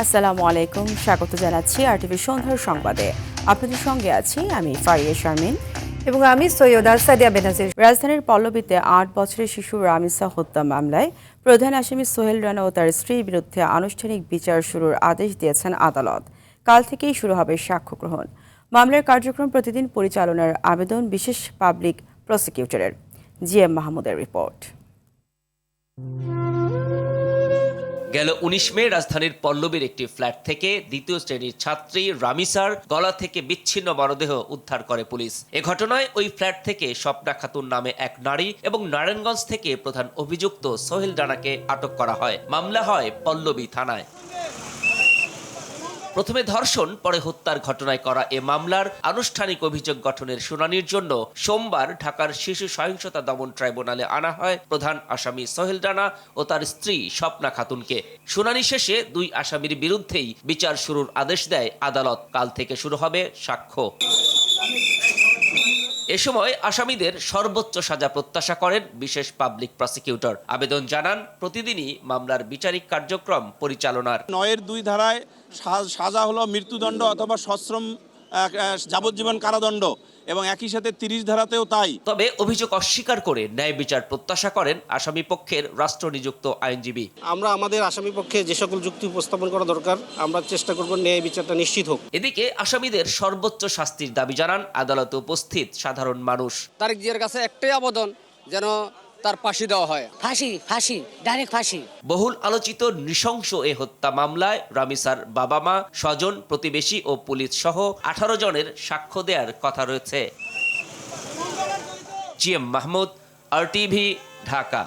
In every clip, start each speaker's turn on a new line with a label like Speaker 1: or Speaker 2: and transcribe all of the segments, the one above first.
Speaker 1: আসসালামু আলাইকুম, স্বাগত জানাচ্ছি আরটিভি সন্ধ্যার সংবাদে। আপনাদের সঙ্গে আছি আমি ফারিয়া শারমিন
Speaker 2: এবং আমি সৈয়দা সাদিয়া বেনাজির।
Speaker 1: রাজধানীর পল্লবীতে ৮ বছরের শিশু রামিসা হত্যা মামলায় প্রধান আসামি সোহেল রানা ও তার স্ত্রীর বিরুদ্ধে আনুষ্ঠানিক বিচার শুরুর আদেশ দিয়েছেন আদালত। কাল থেকেই শুরু হবে সাক্ষ্য গ্রহণ। মামলার কার্যক্রম প্রতিদিন পরিচালনার আবেদন বিশেষ পাবলিক প্রসিকিউটরের। জিএম মাহমুদের রিপোর্ট।
Speaker 3: গেল ১৯ মে রাজধানীর পল্লবীর একটি ফ্ল্যাট থেকে দ্বিতীয় শ্রেণীর ছাত্রী রামিসার গলা থেকে বিচ্ছিন্ন মরদেহ উদ্ধার করে পুলিশ। এ ঘটনায় ওই ফ্ল্যাট থেকে স্বপ্না খাতুন নামে এক নারী এবং নারায়ণগঞ্জ থেকে প্রধান অভিযুক্ত সোহেল রানাকে আটক করা হয়। মামলা হয় পল্লবী থানায়। প্রথমে ধর্ষণ, পরে হত্যার ঘটনায় করা এ মামলার আনুষ্ঠানিক অভিযোগ গঠনের শুনানির জন্য সোমবার ঢাকার শিশু সহিংসতা দমন ট্রাইব্যুনালে আনা হয় প্রধান আসামি সোহেল রানা ও তার স্ত্রী স্বপ্না খাতুনকে। শুনানি শেষে দুই আসামির বিরুদ্ধেই বিচার শুরুর আদেশ দেয় আদালত। কাল থেকে শুরু হবে সাক্ষ্য। এ সময় আসামিদের সর্বোচ্চ সাজা প্রত্যাশা করেন বিশেষ পাবলিক প্রসিকিউটর। আবেদন জানান প্রতিদিনই মামলার বিচারিক কার্যক্রম পরিচালনার
Speaker 4: ৯-২ ধারায় সাজা হলো মৃত্যুদণ্ড অথবা সশ্রম যাবজ্জীবন কারাদণ্ড এবং একই সাথে ৩০ ধারাতেও তাই।
Speaker 3: তবে অভিযোগ অস্বীকার করে ন্যায় বিচার প্রত্যাশা করেন আসামি পক্ষের রাষ্ট্রনিযুক্ত আইনজীবী।
Speaker 5: আমরা আমাদের আসামি পক্ষে যে সকল যুক্তি উপস্থাপন করা দরকার আমরা চেষ্টা করব ন্যায় বিচারটা নিশ্চিত হোক।
Speaker 3: এদিকে আসামিদের সর্বোচ্চ শাস্তির দাবি জানান আদালতে উপস্থিত সাধারণ মানুষ।
Speaker 6: তারেক জিয়ার কাছে একটাই আবেদন, যেন তার ফাঁসি দেওয়া হয়।
Speaker 7: ফাঁসি ডাইরেক্ট ফাঁসি।
Speaker 3: বহুল আলোচিত নৃশংস এ হত্যা মামলায় রামিসার বাবা মা, স্বজন, প্রতিবেশী ও পুলিশ সহ ১৮ জনের সাক্ষ্য দেওয়ার কথা রয়েছে। GM Mahmud, RTV, Dhaka.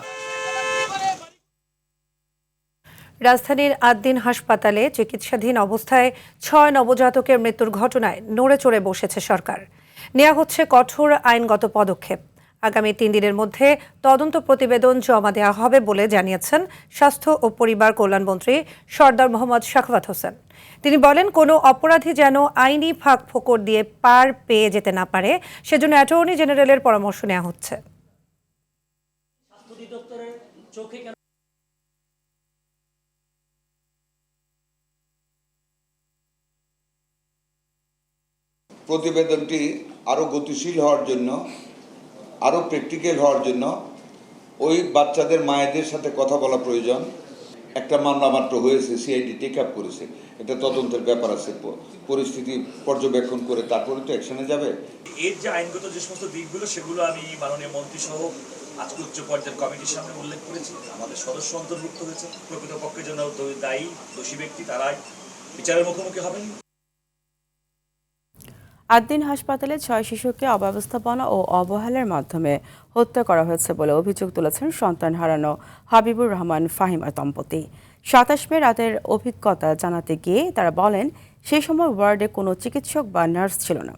Speaker 2: রাজধানীর আদ্দিন হাসপাতালে চিকিৎসাধীন অবস্থায় ৬ নবজাতকের মৃত্যুর ঘটনায় নড়ে চড়ে বসেছে সরকার। নেওয়া হচ্ছে কঠোর আইনগত পদক্ষেপ। আগামী ৩ দিনের মধ্যে তদন্ত প্রতিবেদন জমা দেওয়া হবে বলে জানিয়েছেন স্বাস্থ্য ও পরিবার কল্যাণমন্ত্রী সরদার মোহাম্মদ সাখাওয়াত হোসেন। তিনি বলেন, কোনো অপরাধী যেন আইনি ফাঁক ফোকর দিয়ে পার পেয়ে যেতে না পারে, সেজন্য অ্যাটর্নি জেনারেলের পরামর্শ নেওয়া হচ্ছে।
Speaker 8: প্রতিবেদনটি আরও গতিশীল হওয়ার জন্য, আরও প্র্যাকটিক্যাল হওয়ার জন্য ওই বাচ্চাদের মায়েদের সাথে কথা বলা প্রয়োজন। একটা মামলা মাত্র হয়েছে, সিআইডি টেক আপ করেছে, এটা তদন্তের ব্যাপার আছে, পরিস্থিতি পর্যবেক্ষণ করে তারপরে তো অ্যাকশনে যাবে।
Speaker 9: এর যে আইনগত যে সমস্ত দিকগুলো সেগুলো আমি মাননীয় মন্ত্রী সহ আজকে উচ্চ পর্যায়ের কমিটির সামনে উল্লেখ করেছি। আমাদের সদস্য অন্তর্ভুক্ত হয়েছে। প্রকৃতপক্ষে জন্য দায়ী দোষী ব্যক্তি তারাই বিচারের মুখোমুখি হবেন।
Speaker 1: আদ্দিন হাসপাতালে ৬ শিশুকে অব্যবস্থাপনা ও অবহেলার মাধ্যমে হত্যা করা হয়েছে বলে অভিযোগ তুলেছেন সন্তান হারানো হাবিবুর রহমান ফাহিমা দম্পতি। ২৭ মে রাতের অভিজ্ঞতা জানাতে গিয়ে তারা বলেন, সেই সময় ওয়ার্ডে কোনো চিকিৎসক বা নার্স ছিল না।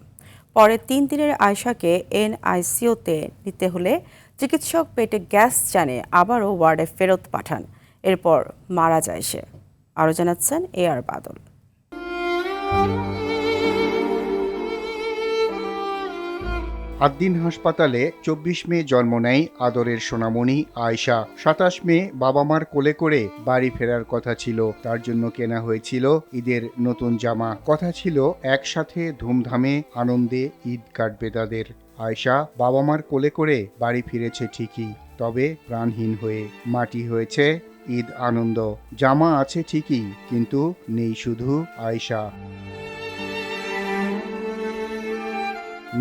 Speaker 1: পরে ৩ দিনের আয়শাকে এনআইসিইউতে নিতে হলে চিকিৎসক পেটে গ্যাস জানে আবারও ওয়ার্ডে ফেরত পাঠান। এরপর মারা যায় সে। আরও জানাচ্ছেন AR বাদল।
Speaker 10: আদ্দিন হাসপাতালে ২৪ মে জন্ম নেয় আদরের সোনামণি আয়শা। ২৭ মে বাবা মার কোলে করে বাড়ি ফেরার কথা ছিল। তার জন্য কেনা হয়েছিল ঈদের নতুন জামা। কথা ছিল একসাথে ধুমধামে আনন্দে ঈদ কাটবে তাদের। আয়শা বাবা মার কোলে করে বাড়ি ফিরেছে ঠিকই, তবে প্রাণহীন হয়ে। মাটি হয়েছে ঈদ আনন্দ। জামা আছে ঠিকই, কিন্তু নেই শুধু আয়শা।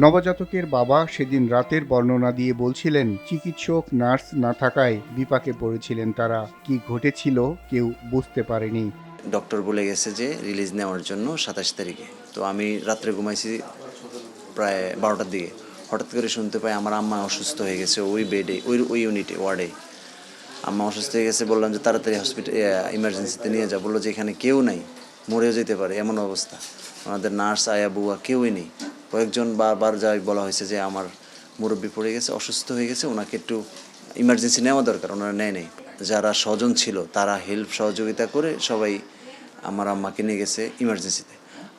Speaker 10: নবজাতকের বাবা সেদিন রাতের বর্ণনা দিয়ে বলছিলেন, চিকিৎসক নার্স না থাকায় বিপাকে পড়েছিলেন তারা। কি ঘটেছিল কেউ বুঝতে পারেনি।
Speaker 11: ডক্টর বলে গেছে যে রিলিজ নেওয়ার জন্য ২৭ তারিখে। তো আমি রাত্রে ঘুমাইছি প্রায় ১২টার দিকে। হঠাৎ করে শুনতে পাই আমার আম্মা অসুস্থ হয়ে গেছে ওই বেডে, ওই ইউনিটে, ওয়ার্ডে আম্মা অসুস্থ হয়ে গেছে। বললাম যে তাড়াতাড়ি হসপিটাল ইমার্জেন্সিতে নিয়ে যা। বললো যে এখানে কেউ নাই, মরেও যেতে পারে এমন অবস্থা। আমাদের নার্স, আয়া, বুয়া কেউই নেই। কয়েকজন বারবার যাই বলা হয়েছে যে আমার মুরব্বি পড়ে গেছে, অসুস্থ হয়ে গেছে, ওনাকে একটু ইমার্জেন্সি নেওয়া দরকার, ওনারা নেয়। যারা স্বজন ছিল তারা হেল্প সহযোগিতা করে সবাই আমার আম্মাকে নিয়ে গেছে ইমার্জেন্সিতে।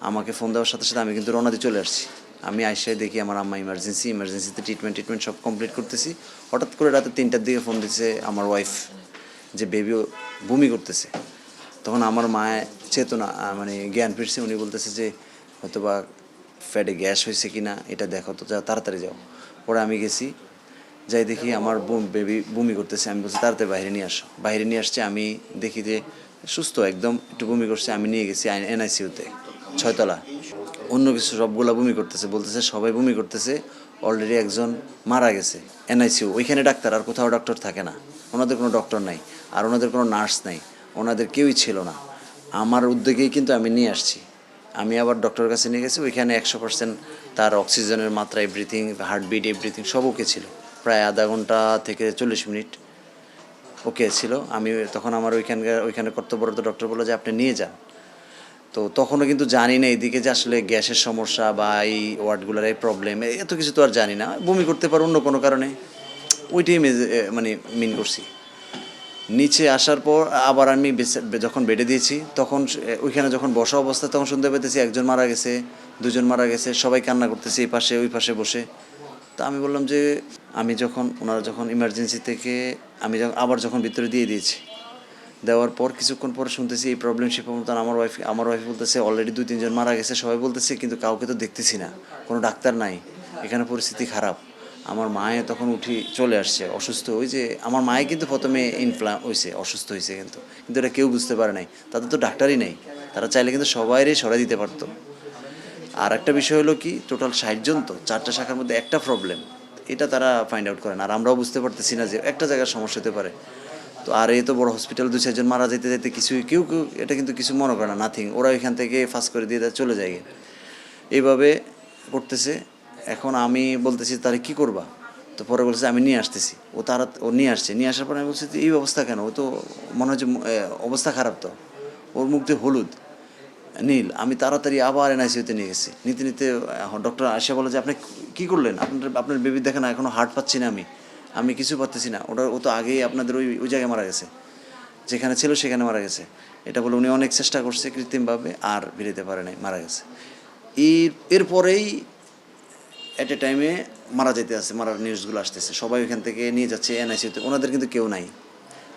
Speaker 11: আমাকে ফোন দেওয়ার সাথে সাথে আমি কিন্তু রওনা দিয়ে চলে আসছি। আমি আইসায় দেখি আমার আম্মা ইমার্জেন্সিতে ট্রিটমেন্ট সব কমপ্লিট করতেছি। হঠাৎ করে রাতে ৩টার দিকে ফোন দিচ্ছে আমার ওয়াইফ যে বেবিও বমি করতেছে। তখন আমার মায় চেতনা মানে জ্ঞান ফিরছে। উনি বলতেছে যে হয়তোবা ফ্যাটে গ্যাস হয়েছে কি না এটা দেখো তো, তাড়াতাড়ি যাও। পরে আমি গেছি, যাই দেখি আমার বেবি বমি করতেছে। আমি বলছি তাড়াতাড়ি বাইরে নিয়ে আসো। বাইরে নিয়ে আসছে, আমি দেখি যে সুস্থ একদম, একটু বমি করছে। আমি নিয়ে গেছি NICU-তে 6 তলা। অন্য কিছু সবগুলা বমি করতেছে, বলতেছে সবাই বমি করতেছে, অলরেডি একজন মারা গেছে। NICU ওইখানে ডাক্তার, আর কোথাও ডক্টর থাকে না, ওনাদের কোনো ডক্টর নাই, আর ওনাদের কোনো নার্স নাই, ওনাদের কেউই ছিল না। আমার উদ্যোগেই কিন্তু আমি নিয়ে আসছি। আমি আবার ডক্টরের কাছে নিয়ে গেছি, ওইখানে 100% তার অক্সিজেনের মাত্রা, এভরিথিং, হার্টবিট, এভরিথিং সব ওকে ছিল। প্রায় আধা ঘন্টা থেকে 40 মিনিট ওকে ছিল। আমি তখন আমার ওইখানে কর্তব্যরত ডক্টর বললো যে আপনি নিয়ে যান। তো তখনও কিন্তু জানি না এদিকে যে আসলে গ্যাসের সমস্যা বা এই ওয়ার্ডগুলোর এই প্রবলেম, এত কিছু তো আর জানি না। বমি করতে পারো অন্য কোনো কারণে, ওইটাই মানে মিন করছি। নিচে আসার পর আবার আমি যখন বেডে দিয়েছি, তখন ওইখানে যখন বসা অবস্থা, তখন শুনতে পেতেছি একজন মারা গেছে, দুজন মারা গেছে, সবাই কান্না করতেছে এই পাশে ওই পাশে বসে। তা আমি বললাম যে ওনারা যখন ইমার্জেন্সি থেকে আবার যখন ভিতরে দিয়ে দিয়েছি, দেওয়ার পর কিছুক্ষণ পর শুনতেছি এই প্রবলেম। সে প্রবলেম আমার ওয়াইফ বলতেছে অলরেডি 2-3 জন মারা গেছে, সবাই বলতেছে, কিন্তু কাউকে তো দেখতেছি না, কোনো ডাক্তার নাই, এখানে পরিস্থিতি খারাপ। আমার মায়ে তখন চলে আসছে অসুস্থ। ওই যে আমার মায়ে কিন্তু প্রথমে হয়েছে, অসুস্থ হয়েছে, কিন্তু এটা কেউ বুঝতে পারে নাই, তাদের তো ডাক্তারই নেই, তারা চাইলে কিন্তু সবাইরই সরাই দিতে পারতো। আর একটা বিষয় হলো কি, টোটাল 60 জন, তো 4টা শাখার মধ্যে একটা প্রবলেম, এটা তারা ফাইন্ড আউট করেন। আর আমরাও বুঝতে পারতেছি না যে একটা জায়গার সমস্যা হতে পারে। তো আর এই তো বড় হসপিটাল, 2-4 জন মারা যেতে যেতে কেউ এটা কিন্তু কিছু মনে করে না, নাথিং, ওরা এখান থেকে ফার্স্ট করে দিয়ে চলে যায়। এইভাবে করতেছে। এখন আমি বলতেছি তাহলে কী করবা? তো পরে বলছে আমি নিয়ে আসতেছি। ও নিয়ে আসছে, নিয়ে আসার পরে আমি বলছি এই অবস্থা কেন? ও তো মনে হচ্ছে অবস্থা খারাপ, তো ওর মুখ দিয়ে হলুদ নীল। আমি তাড়াতাড়ি আবার NICU-তে নিয়ে গেছি। নিতে ডক্টর আসে বলে যে আপনি কী করলেন? আপনার বেবি দেখে না, এখনও হার্ট পাচ্ছি না, আমি কিছু পাচ্ছি না। ও তো আগেই আপনাদের ওই জায়গায় মারা গেছে, যেখানে ছিল সেখানে মারা গেছে। এটা বলে উনি অনেক চেষ্টা করছে কৃত্রিমভাবে, আর বেরোতে পারে নাই, মারা গেছে। এরপরেই এট এ টাইমে মারার নিউজগুলো আসতেছে, সবাই ওইখান থেকে নিয়ে যাচ্ছে NICU-তে। ওনাদের কিন্তু কেউ নাই,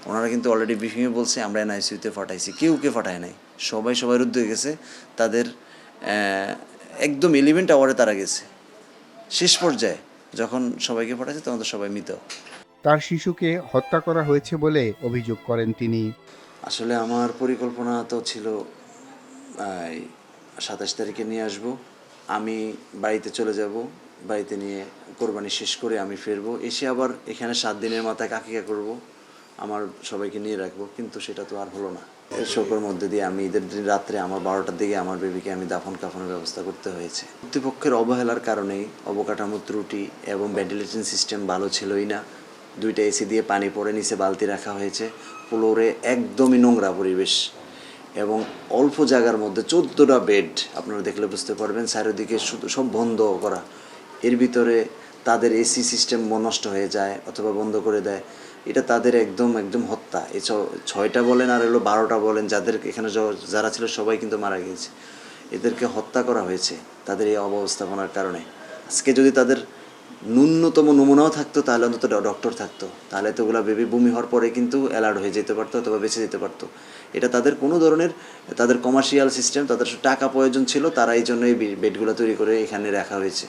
Speaker 11: ওনারা কিন্তু অলরেডি ব্রিফিংয়ে বলছে আমরা NICU-তে পাঠাইছি, কেউ পাঠায় নাই। সবাই রুদ্ধ হয়ে গেছে। তাদের একদম 11 আওয়ারে তারা গেছে। শেষ পর্যায়ে যখন সবাইকে পাঠাইছে তখন তো সবাই মৃত।
Speaker 10: তার শিশুকে হত্যা করা হয়েছে বলে অভিযোগ করেন তিনি।
Speaker 11: আসলে আমার পরিকল্পনা তো ছিল 27 তারিখে নিয়ে আসব, আমি বাড়িতে চলে যাব, বাড়িতে নিয়ে কোরবানি শেষ করে আমি ফিরবো, এসে আবার এখানে 7 দিনের মাথায় কাকিকা করব, আমার সবাইকে নিয়ে রাখবো। কিন্তু সেটা তো আর হলো না। এর শোকের মধ্যে দিয়ে আমি ঈদের দিন রাত্রে আমার 12টার দিকে আমার বেবিকে আমি দাফন কাফনের ব্যবস্থা করতে হয়েছে। কর্তৃপক্ষের অবহেলার কারণেই অবকাঠামো ত্রুটি এবং ভেন্টিলেশন সিস্টেম ভালো ছিলই না। 2টা AC দিয়ে পানি পড়ে, নিচে বালতি রাখা হয়েছে, ফ্লোরে একদমই নোংরা পরিবেশ, এবং অল্প জায়গার মধ্যে 14টা বেড, আপনারা দেখলে বুঝতে পারবেন, চারিদিকে শুধু সব বন্ধ করা। এর ভিতরে তাদের AC সিস্টেম নষ্ট হয়ে যায় অথবা বন্ধ করে দেয়। এটা তাদের একদম হত্যা। এই 6টা বলেন আর 12টা বলেন, যাদের এখানে যারা ছিল সবাই কিন্তু মারা গিয়েছে। এদেরকে হত্যা করা হয়েছে তাদের এই অব্যবস্থাপনার কারণে। আজকে যদি তাদের ন্যূনতম নমুনাও থাকতো, তাহলে অন্তত ডক্টর থাকতো, তাহলে তো ওগুলো বেবি বমি হওয়ার পরে কিন্তু অ্যালার্ট হয়ে যেতে পারতো অথবা বেঁচে যেতে পারতো। এটা তাদের কোনো ধরনের, তাদের কমার্শিয়াল সিস্টেম, তাদের টাকা প্রয়োজন ছিল, তারা এই জন্য এই বেডগুলো তৈরি করে এখানে রাখা হয়েছে।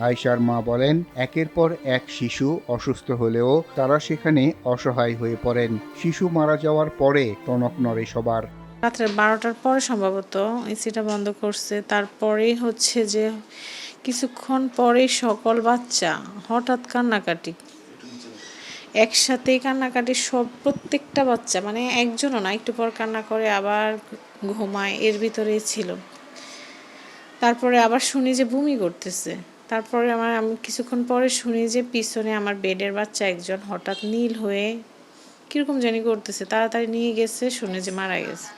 Speaker 10: আয়শার মা বলেন, একের পর এক শিশু অসুস্থ হলেও তারা সেখানে অসহায় হয়ে পড়েন। শিশু মারা যাওয়ার পরে টনক নড়ে সবার।
Speaker 12: রাত্রে 12টার পরে সম্ভবত এসিটা বন্ধ করছে। তারপরেই হচ্ছে যে কিছুক্ষণ পরে সকল বাচ্চা হঠাৎ কান্নাকাটি, একসাথেই কান্নাকাটি, প্রত্যেকটা বাচ্চা, মানে একজনও না, একটু পর কান্না করে আবার ঘুমায়, এর ভিতরেই ছিল। তারপরে আবার শুনি যে বমি করতেছে। তারপরে আমি কিছুক্ষণ পরে শুনি যে পিছনে আমার বেডের বাচ্চা একজন হঠাৎ নীল হয়ে কীরকম জানি করতেছে, তাড়াতাড়ি নিয়ে গেছে, শুনে যে মারা গেছে।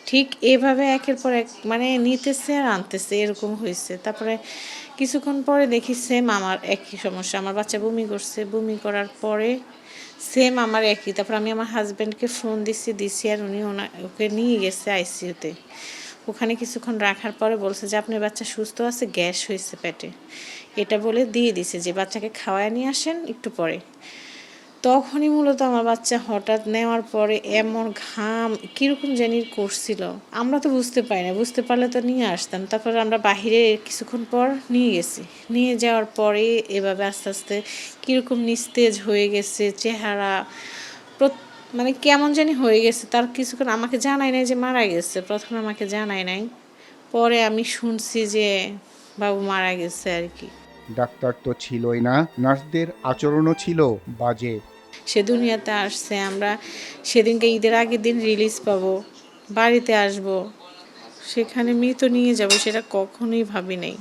Speaker 12: ঠিক এভাবে একের পর এক মানে নিতেছে আর আনতেছে, এরকম হয়েছে। তারপরে কিছুক্ষণ পরে দেখি সেম আমার একই সমস্যা, আমার বাচ্চা বমি করছে, বমি করার পরে সেম আমার একই। তারপর আমি আমার হাজব্যান্ডকে ফোন দিছি আর উনি ওকে নিয়ে গেছে ICU-তে। ওখানে কিছুক্ষণ রাখার পরে বলছে যে আপনার বাচ্চা সুস্থ আছে, গ্যাস হয়েছে পেটে, এটা বলে দিয়ে দিছে যে বাচ্চাকে খাওয়ায় নিয়ে আসেন একটু পরে। তখনই মূলত আমার বাচ্চা হঠাৎ নেওয়ার পরে এমন ঘাম কীরকম জানি করছিল, আমরা তো বুঝতে পারি না, বুঝতে পারলে তো নিয়ে আসতাম। তারপর আমরা বাহিরে কিছুক্ষণ পর নিয়ে গেছি, নিয়ে যাওয়ার পরে এভাবে আস্তে আস্তে কীরকম নিস্তেজ হয়ে গেছে চেহারা, মানে কেমন জানি হয়ে গেছে। তার কিছুক্ষণ আমাকে জানাই নাই যে মারা গেছে, প্রথমে আমাকে জানাই নাই, পরে আমি শুনছি যে বাবু মারা গেছে আর কি।
Speaker 10: ডাক্তার তো ছিলই না, নার্সদের আচরণও ছিল বাজে।
Speaker 12: সে দুনিয়াতে আসছে, আমরা সেদিনকে ঈদের আগের দিন রিলিজ পাবো, বাড়িতে আসব, সেখানে মৃত নিয়ে যাব, সেটা কখনোই ভাবি নাই।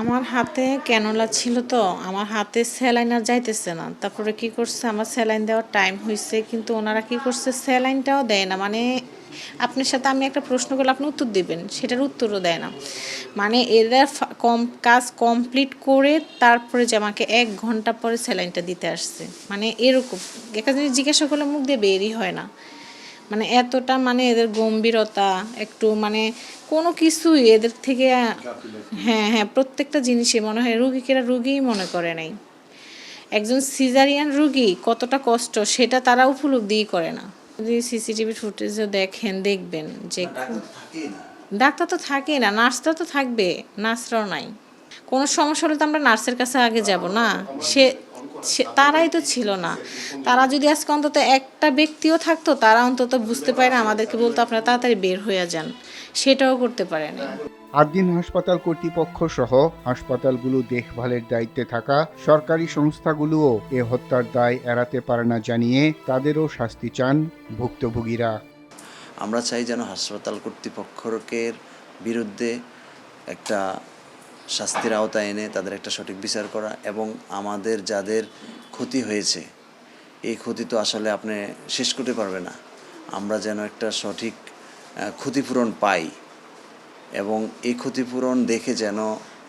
Speaker 12: আমার হাতে ক্যানোলা ছিল, তো আমার হাতে স্যালাইন আর যাইতেছে না। তারপরে কি করছে, আমার স্যালাইন দেওয়ার টাইম হয়েছে, কিন্তু ওনারা কি করছে, স্যালাইনটাও দেয় না। মানে আপনার সাথে আমি একটা প্রশ্ন করলে আপনি উত্তর দিবেন, সেটার উত্তরও দেয় না। মানে এরা কাজ কমপ্লিট করে তারপরে যে আমাকে 1 ঘন্টা পরে স্যালাইনটা দিতে আসছে। মানে এরকম একটা জিনিস জিজ্ঞাসা করলে মুখ দিয়ে বেরই হয় না। মানে এতটা, মানে এদের গম্ভীরতা, একটু মানে কোনো কিছুই এদের থেকে, হ্যাঁ, প্রত্যেকটা জিনিসই মনে হয় রুগীকে রুগীই মনে করে নাই। একজন সিজারিয়ান রুগী কতটা কষ্ট সেটা তারা উপলব্ধিই করে না। যদি সিসিটিভি ফুটেজও দেখবেন যে ডাক্তার তো থাকেই না, নার্সরা তো থাকবে, নার্সরাও নাই। কোনো সমস্যা হলে তো আমরা নার্সের কাছে আগে যাব না, তারাই তো ছিল না। তারা যদি আজকে অন্তত একটা ব্যক্তিও থাকতো, তারা অন্তত বুঝতে পারে না, আমাদেরকে বলতো আপনারা তাড়াতাড়ি বের হয়ে যান, সেটাও করতে পারে না।
Speaker 10: 8 দিন হাসপাতাল কর্তৃপক্ষ সহ হাসপাতালগুলো দেখভালের দায়িত্বে থাকা সরকারি সংস্থাগুলোও এ হত্যার দায় এড়াতে পারে না জানিয়ে তাদেরও শাস্তি চান ভুক্তভোগীরা।
Speaker 11: আমরা চাই যেন হাসপাতাল কর্তৃপক্ষের বিরুদ্ধে একটা শাস্তির আওতায় এনে তাদের একটা সঠিক বিচার করা, এবং আমাদের যাদের ক্ষতি হয়েছে এই ক্ষতি তো আসলে আপনি শেষ করতে পারবে না, আমরা যেন একটা সঠিক ক্ষতিপূরণ পাই, এবং এই ক্ষতিপূরণ দেখে যেন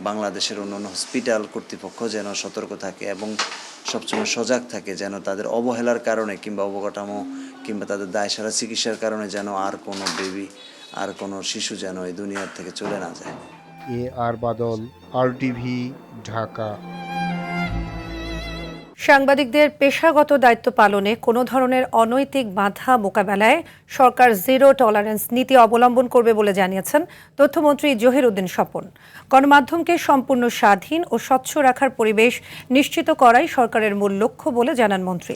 Speaker 11: বাংলাদেশের অন্যান্য হসপিটাল কর্তৃপক্ষ যেন সতর্ক থাকে এবং সবসময় সজাগ থাকে, যেন তাদের অবহেলার কারণে কিংবা অবকাঠামো কিংবা তাদের দায়সারা চিকিৎসার কারণে যেন আর কোনো বেবি, আর কোনো শিশু যেন এই দুনিয়ার থেকে চলে না যায়।
Speaker 10: আর বাদল, RTV, ঢাকা।
Speaker 2: সাংবাদিকদের পেশাগত দায়িত্ব পালনে কোনো ধরনের অনৈতিক বাধা মোকাবেলায় সরকার জিরো টলারেন্স নীতি অবলম্বন করবে বলে জানিয়েছেন তথ্যমন্ত্রী জহির উদ্দিন স্বপন। গণমাধ্যমকে সম্পূর্ণ স্বাধীন ও স্বচ্ছ রাখার পরিবেশ নিশ্চিত করাই সরকারের মূল লক্ষ্য বলে জানান মন্ত্রী।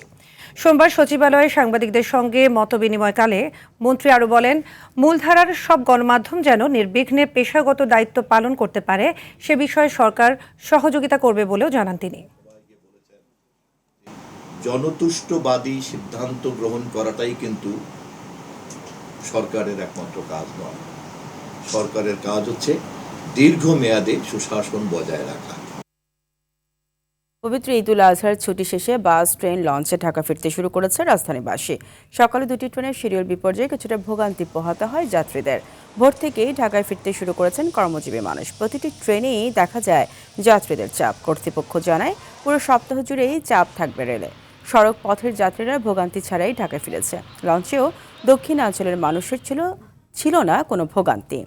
Speaker 2: সোমবার সচিবালয়ে সাংবাদিকদের সঙ্গে মতবিনিময়কালে মন্ত্রী আরও বলেন, মূলধারার সব গণমাধ্যম যেন নির্বিঘ্নে পেশাগত দায়িত্ব পালন করতে পারে সে বিষয়ে সরকার সহযোগিতা করবে বলেও জানান তিনি।
Speaker 13: জনতুষ্টবাদী সিদ্ধান্ত গ্রহণ করাটাই কিন্তু সরকারের একমাত্র কাজ নয়। সরকারের কাজ হচ্ছে দীর্ঘমেয়াদে সুশাসন বজায় রাখা।
Speaker 1: পবিত্র ঈদুল আজহার ছুটি শেষে বাস, ট্রেন, লঞ্চে ঢাকা ফিরতে শুরু করেছে রাজধানীবাসী। সকালে 2টি ট্রেনের শিডিউল বিপর্যয়ে কিছুটা ভোগান্তি পোহাতে হয় যাত্রীদের। ভোর থেকেই ঢাকায় ফিরতে শুরু করেছেন কর্মজীবী মানুষ। প্রতিটি ট্রেনেই দেখা যায় যাত্রীদের চাপ। কর্তৃপক্ষ জানায় পুরো সপ্তাহ জুড়েই চাপ থাকবে রেলে। সড়ক পথের যাত্রীরা ভোগান্তি ছাড়াই ঢাকায় ফিরেছে। লঞ্চেও দক্ষিণাঞ্চলের মানুষের ছিল না কোনো ভোগান্তি।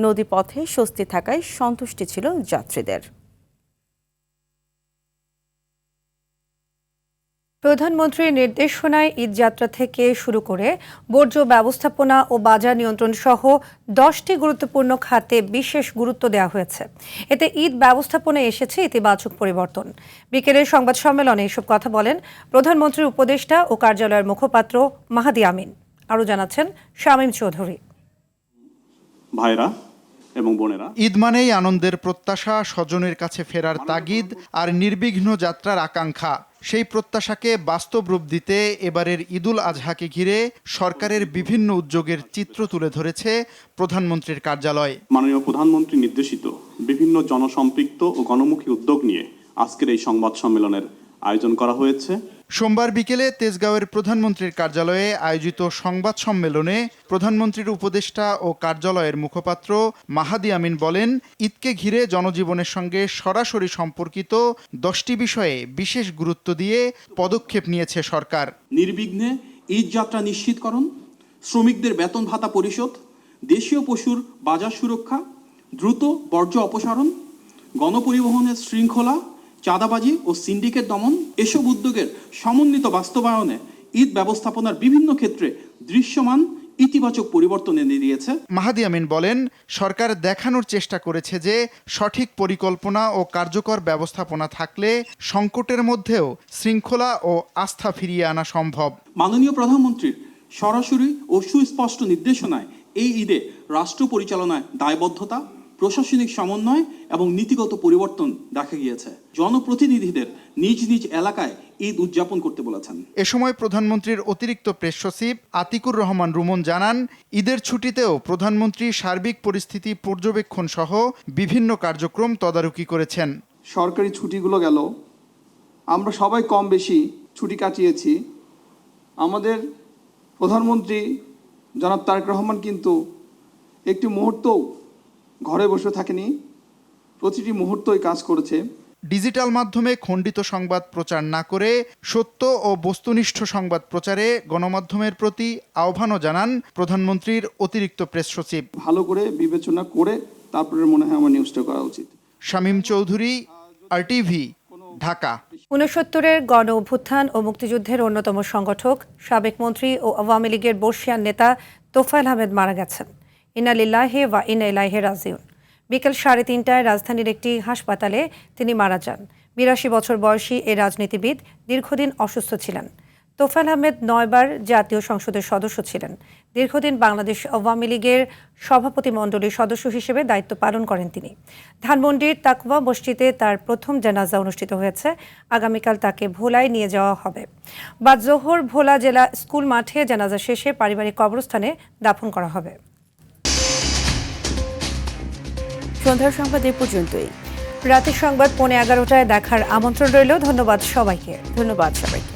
Speaker 1: নদী পথে স্বস্তি থাকায় সন্তুষ্টি ছিল যাত্রীদের।
Speaker 2: প্রধানমন্ত্রীর নির্দেশনায় ঈদযাত্রা থেকে শুরু করে বর্জ্য ব্যবস্থাপনা ও বাজার নিয়ন্ত্রণ সহ 10টি গুরুত্বপূর্ণ খাতে বিশেষ গুরুত্ব দেওয়া হয়েছে। এতে ঈদ ব্যবস্থাপনায় এসেছে ইতিবাচক পরিবর্তন। বিকেলের সংবাদ সম্মেলনে এসব কথা বলেন প্রধানমন্ত্রীর উপদেষ্টা ও কার্যালয়ের মুখপাত্র মাহাদি আমিন। আরও জানাচ্ছেন শামীম চৌধুরী।
Speaker 14: ভাইরা এবং বোনেরা,
Speaker 15: ঈদ মানেই আনন্দের প্রত্যাশা, স্বজনের কাছে ফেরার তাগিদ আর নির্বিঘ্ন যাত্রার আকাঙ্ক্ষা। সেই প্রত্যাশাকে বাস্তব রূপ দিতে এবারের ঈদুল আজহাকে ঘিরে সরকারের বিভিন্ন উদ্যোগের চিত্র তুলে ধরেছে প্রধানমন্ত্রীর কার্যালয়।
Speaker 14: মাননীয় প্রধানমন্ত্রী নির্দেশিত বিভিন্ন জনসম্পৃক্ত ও গণমুখী উদ্যোগ নিয়ে আজকের এই সংবাদ সম্মেলনের আয়োজন করা হয়েছে।
Speaker 15: সোমবার বিকেলে তেজগাঁওয়ের প্রধানমন্ত্রীর কার্যালয়ে আয়োজিত সংবাদ সম্মেলনে প্রধানমন্ত্রীর উপদেষ্টা ও কার্যালয়ের মুখপাত্র মাহাদি আমিন বলেন, ঈদকে ঘিরে জনজীবনের সঙ্গে সরাসরি সম্পর্কিত 10টি বিষয়ে বিশেষ গুরুত্ব দিয়ে পদক্ষেপ নিয়েছে সরকার।
Speaker 14: নির্বিঘ্নে ঈদ যাত্রা নিশ্চিতকরণ, শ্রমিকদের বেতন ভাতা পরিশোধ, দেশীয় পশুর বাজার সুরক্ষা, দ্রুত বর্জ্য অপসারণ, গণপরিবহনের শৃঙ্খলা,
Speaker 16: চাঁদাবাজি ও সিন্ডিকেট দমন এসব উদ্যোগের সমন্বিত বাস্তবায়নে ঈদ ব্যবস্থাপনার বিভিন্ন ক্ষেত্রে দৃশ্যমান ইতিবাচক পরিবর্তন এনে দিয়েছে।
Speaker 15: মাহাদি আমিন বলেন, সরকার দেখানোর চেষ্টা করেছে যে সঠিক পরিকল্পনা ও কার্যকর ব্যবস্থাপনা থাকলে সংকটের মধ্যেও শৃঙ্খলা ও আস্থা ফিরিয়ে আনা সম্ভব।
Speaker 16: মাননীয় প্রধানমন্ত্রীর সরাসরি ও সুস্পষ্ট নির্দেশনায় এই ঈদে রাষ্ট্র পরিচালনায় দায়বদ্ধতা, প্রশাসনিক সমন্বয় এবং নীতিগত পরিবর্তন দেখা গিয়েছে। জনপ্রতিনিধিদের নিজ নিজ এলাকায় ঈদ উদযাপন করতে বলেছেন।
Speaker 15: এ সময় প্রধানমন্ত্রীর অতিরিক্ত প্রেস সচিব আতিকুর রহমান রুমন জানান, ঈদের ছুটিতেও প্রধানমন্ত্রী সার্বিক পরিস্থিতি পর্যবেক্ষণ সহ বিভিন্ন কার্যক্রম তদারকি করেছেন।
Speaker 17: সরকারি ছুটিগুলো গেল, আমরা সবাই কম বেশি ছুটি কাটিয়েছি। আমাদের প্রধানমন্ত্রী জনাব তারেক রহমান কিন্তু একটি মুহূর্তও ঘরে বসে থাকেনি, প্রতিটি মুহূর্তই কাজ করেছে।
Speaker 15: ডিজিটাল মাধ্যমে খণ্ডিত সংবাদ প্রচার না করে সত্য ও বস্তুনিষ্ঠ সংবাদ প্রচারে গণমাধ্যমের প্রতি আহ্বানও জানান প্রধানমন্ত্রীর অতিরিক্ত প্রেস সচিব।
Speaker 17: ভালো করে বিবেচনা করে তারপরে মনে হয় আমার নিউজটা করা উচিত।
Speaker 15: শামীম চৌধুরী, RTV, ঢাকা।
Speaker 2: 69-এর গণ অভ্যুত্থান ও মুক্তিযুদ্ধের অন্যতম সংগঠক, সাবেক মন্ত্রী ও আওয়ামী লীগের বর্ষিয়ান নেতা তোফায়েল আহমেদ মারা গেছেন। ইন্না লিল্লাহি ওয়া ইন্না ইলাইহি রাজিউন। বিকেল 3:30টায় রাজধানীর একটি হাসপাতালে তিনি মারা যান। 82 বছর বয়সী এই রাজনীতিবিদ দীর্ঘদিন অসুস্থ ছিলেন। তোফায়েল আহমেদ 9 বার জাতীয় সংসদের সদস্য ছিলেন। দীর্ঘদিন বাংলাদেশ আওয়ামী লীগের সভাপতিমণ্ডলীর সদস্য হিসেবে দায়িত্ব পালন করেন তিনি। ধানমন্ডির তাকওয়া মসজিদে তার প্রথম জানাজা অনুষ্ঠিত হয়েছে। আগামীকাল তাকে ভোলায় নিয়ে যাওয়া হবে। বাদ জোহর ভোলা জেলা স্কুল মাঠে জানাজা শেষে পারিবারিক কবরস্থানে দাফন করা হবে।
Speaker 1: সন্ধ্যার সংবাদ এ পর্যন্তই।
Speaker 2: রাতের সংবাদ 11:15টায় দেখার আমন্ত্রণ রইল। ধন্যবাদ সবাইকে।
Speaker 1: ধন্যবাদ সবাইকে।